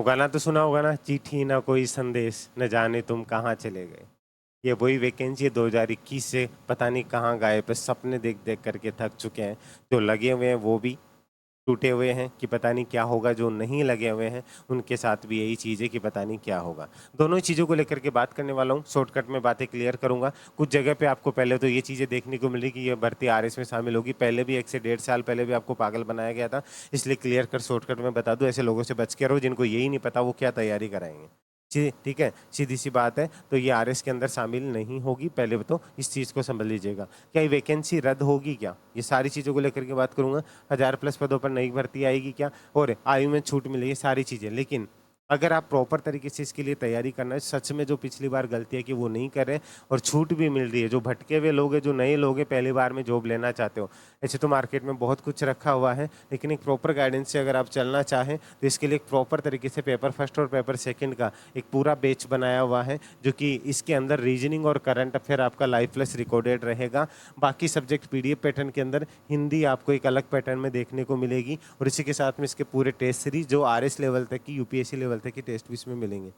वो गाना तो सुना होगा ना, चिट्ठी ना कोई संदेश न जाने तुम कहाँ चले गए। ये वही वैकेंसी है 2021 से, पता नहीं कहाँ गायब है। सपने देख देख करके थक चुके हैं। जो लगे हुए हैं वो भी टूटे हुए हैं कि पता नहीं क्या होगा। जो नहीं लगे हुए हैं उनके साथ भी यही चीज़ है कि पता नहीं क्या होगा। दोनों ही चीज़ों को लेकर के बात करने वाला हूँ। शॉर्टकट में बातें क्लियर करूँगा। कुछ जगह पे आपको पहले तो ये चीज़ें देखने को मिली कि ये भर्ती आरएस में शामिल होगी। पहले भी 1 से 1.5 साल पहले भी आपको पागल बनाया गया था। इसलिए क्लियर कर शॉर्टकट में बता दूँ, ऐसे लोगों से बच के रहो जिनको यही नहीं पता वो क्या तैयारी कराएंगे। जी ठीक है, सीधी-सी बात है। तो ये आरएस के अंदर शामिल नहीं होगी, पहले तो इस चीज़ को समझ लीजिएगा। क्या ये वैकेंसी रद्द होगी क्या? ये सारी चीज़ों को लेकर के बात करूँगा। 1000 प्लस पदों पर नई भर्ती आएगी क्या? और आयु में छूट मिलेगी, सारी चीज़ें। लेकिन अगर आप प्रॉपर तरीके से इसके लिए तैयारी करना है, सच में जो पिछली बार गलती है कि वो नहीं कर रहे और छूट भी मिल रही है, जो भटके हुए लोग हैं, जो नए लोग हैं, पहली बार में जॉब लेना चाहते हो। ऐसे तो मार्केट में बहुत कुछ रखा हुआ है, लेकिन एक प्रॉपर गाइडेंस से अगर आप चलना चाहें, तो इसके लिए एक प्रॉपर तरीके से पेपर फर्स्ट और पेपर सेकंड का एक पूरा बैच बनाया हुआ है, जो कि इसके अंदर रीजनिंग और करंट अफेयर आपका लाइव प्लस रिकॉर्डेड रहेगा। बाकी सब्जेक्ट पीडीएफ पैटर्न के अंदर हिंदी आपको एक अलग पैटर्न में देखने को मिलेगी, और इसी के साथ में इसके पूरे टेस्ट सीरीज जो आरएस लेवल तक की, यूपीएससी लेवल तक की टेस्ट भी इसमें मिलेंगे।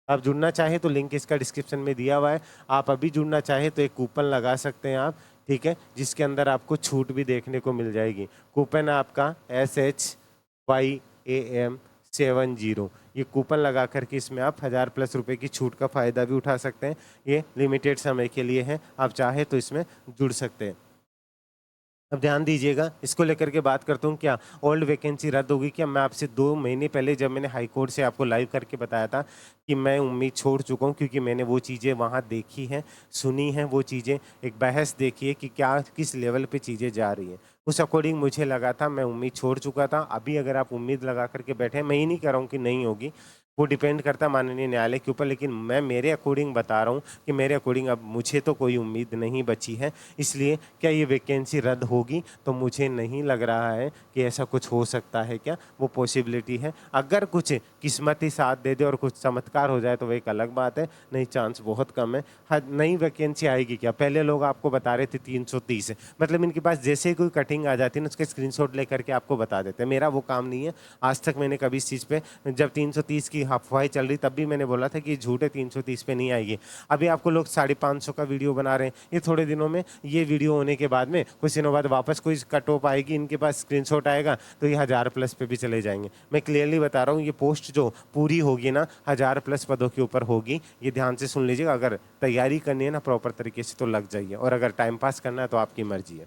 आप जुड़ना चाहें तो लिंक इसका डिस्क्रिप्शन में दिया हुआ है। आप अभी जुड़ना चाहें तो एक कूपन लगा सकते हैं आप, ठीक है, जिसके अंदर आपको छूट भी देखने को मिल जाएगी। कूपन है आपका SHYAM70। ये कूपन लगा करके इसमें आप 1000 प्लस रुपए की छूट का फ़ायदा भी उठा सकते हैं। ये लिमिटेड समय के लिए है, आप चाहे तो इसमें जुड़ सकते हैं। अब ध्यान दीजिएगा, इसको लेकर के बात करता हूँ। क्या ओल्ड वैकेंसी रद्द होगी क्या? मैं आपसे 2 महीने पहले जब मैंने हाई कोर्ट से आपको लाइव करके बताया था कि मैं उम्मीद छोड़ चुका हूँ, क्योंकि मैंने वो चीज़ें वहाँ देखी हैं, सुनी हैं, वो चीज़ें एक बहस देखी है कि क्या किस लेवल पे चीज़ें जा रही हैं। उस अकॉर्डिंग मुझे लगा था, मैं उम्मीद छोड़ चुका था। अभी अगर आप उम्मीद लगा करके बैठे हैं, मैं ये नहीं कह रहा हूँ कि नहीं होगी, वो डिपेंड करता है माननीय न्यायालय के ऊपर, लेकिन मैं मेरे अकॉर्डिंग बता रहा हूँ कि मेरे अकॉर्डिंग अब मुझे तो कोई उम्मीद नहीं बची है। इसलिए क्या ये वैकेंसी रद्द होगी? तो मुझे नहीं लग रहा है कि ऐसा कुछ हो सकता है। क्या वो पॉसिबिलिटी है? अगर कुछ किस्मत ही साथ दे दे और कुछ चमत्कार हो जाए तो वो एक अलग बात है, नहीं चांस बहुत कम है। हाँ, नई वैकेंसी आएगी क्या? पहले लोग आपको बता रहे थे 330 है, मतलब इनके पास जैसे ही कोई कटिंग आ जाती है ना, उसके स्क्रीनशॉट लेकर के आपको बता देते हैं। मेरा वो काम नहीं है। आज तक मैंने कभी इस चीज़ पे, जब 330 की अफवाहें चल रही तब भी मैंने बोला था कि झूठ है, 330 पे नहीं आएगी। अभी आपको लोग 550 का वीडियो बना रहे हैं। ये थोड़े दिनों में ये वीडियो होने के बाद में कुछ दिनों बाद वापस कोई कट ऑफ आएगी, इनके पास स्क्रीनशॉट आएगा तो ये 1000 प्लस पे भी चले जाएंगे। मैं क्लियरली बता रहा हूँ, ये पोस्ट जो पूरी होगी ना 1000 प्लस पदों के ऊपर होगी। ये ध्यान से सुन लीजिएगा। अगर तैयारी करनी है ना प्रॉपर तरीके से तो लग जाइए, और अगर टाइम पास करना है तो आपकी मर्जी है।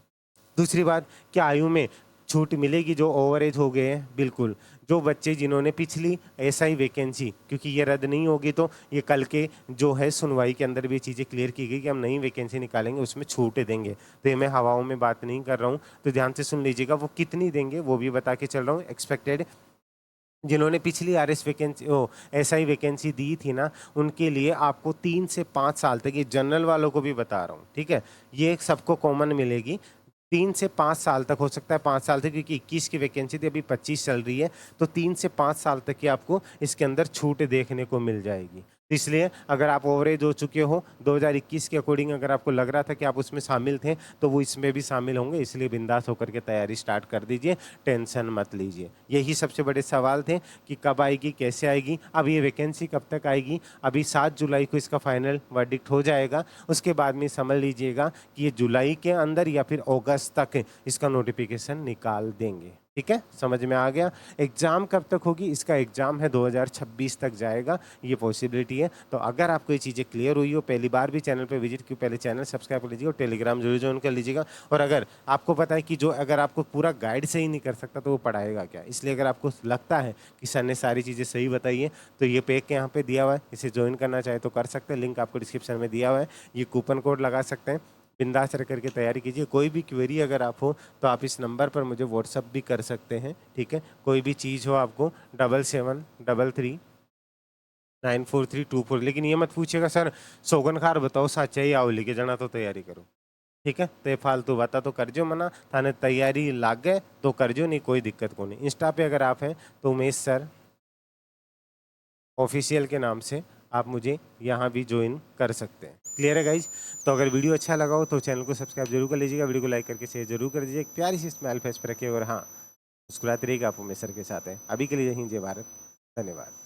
दूसरी बात, क्या आयु में छूट मिलेगी जो ओवर एज हो गए हैं? बिल्कुल। जो बच्चे जिन्होंने पिछली एसआई वैकेंसी, क्योंकि ये रद्द नहीं होगी तो ये कल के जो है सुनवाई के अंदर भी चीज़ें क्लियर की गई कि हम नई वैकेंसी निकालेंगे, उसमें छूट देंगे। तो ये मैं हवाओं में बात नहीं कर रहा हूँ, तो ध्यान से सुन लीजिएगा। वो कितनी देंगे वो भी बता के चल रहा हूँ। एक्सपेक्टेड जिन्होंने पिछली आरएस वैकेंसी एसआई वैकेंसी दी थी ना, उनके लिए आपको 3 से 5 साल तक, ये जनरल वालों को भी बता रहा हूँ, ठीक है? ये सबको कॉमन मिलेगी। 3 से 5 साल तक हो सकता है, 5 साल तक, क्योंकि 21 की वैकेंसी थी, अभी 25 चल रही है, तो 3 से 5 साल तक की आपको इसके अंदर छूट देखने को मिल जाएगी। तो इसलिए अगर आप ओवरेज हो चुके हो 2021 के अकॉर्डिंग, अगर आपको लग रहा था कि आप उसमें शामिल थे, तो वो इसमें भी शामिल होंगे। इसलिए बिंदास होकर के तैयारी स्टार्ट कर दीजिए, टेंशन मत लीजिए। यही सबसे बड़े सवाल थे कि कब आएगी, कैसे आएगी। अब ये वैकेंसी कब तक आएगी? अभी 7 जुलाई को इसका फाइनल वर्डिक्ट हो जाएगा। उसके बाद में समझ लीजिएगा कि ये जुलाई के अंदर या फिर अगस्त तक इसका नोटिफिकेशन निकाल देंगे। ठीक है, समझ में आ गया? एग्ज़ाम कब तक होगी? इसका एग्ज़ाम है 2026 तक जाएगा, ये पॉसिबिलिटी है। तो अगर आपको ये चीज़ें क्लियर हुई हो, पहली बार भी चैनल पे विजिट की, पहले चैनल सब्सक्राइब कर लीजिएगा और टेलीग्राम ज़रूर ज्वाइन कर लीजिएगा। और अगर आपको पता है कि जो अगर आपको पूरा गाइड से ही नहीं कर सकता तो वो पढ़ाएगा क्या? इसलिए अगर आपको लगता है कि सर ने सारी चीज़ें सही बताई है, तो ये पैक यहाँ पे दिया हुआ है, इसे ज्वाइन करना चाहे तो कर सकते हैं। लिंक आपको डिस्क्रिप्शन में दिया हुआ है। ये कूपन कोड लगा सकते हैं। बिंदास रह करके तैयारी कीजिए। कोई भी क्वेरी अगर आप हो तो आप इस नंबर पर मुझे व्हाट्सअप भी कर सकते हैं, ठीक है? कोई भी चीज़ हो आपको 7733 94324। लेकिन ये मत पूछिएगा सर सोगन खार बताओ सच है आओ लेके जाना तो तैयारी करो, ठीक है? तो ये फालतू बात तो करजो मना, थाने तैयारी लाग गए तो करजो, नहीं कोई दिक्कत को नहीं। इंस्टा पे अगर आप हैं तो उमेश सर ऑफिशियल के नाम से आप मुझे यहाँ भी ज्वाइन कर सकते हैं। क्लियर है गाइज? तो अगर वीडियो अच्छा लगा हो तो चैनल को सब्सक्राइब जरूर कर लीजिएगा, वीडियो को लाइक करके शेयर जरूर कर दीजिए। एक प्यारी सी स्माइल फेस पर रखिए, और हाँ, मुस्कुराते रहिएगा, आप उमेश सर के साथ हैं। अभी के लिए जय हिंद, जय भारत, धन्यवाद।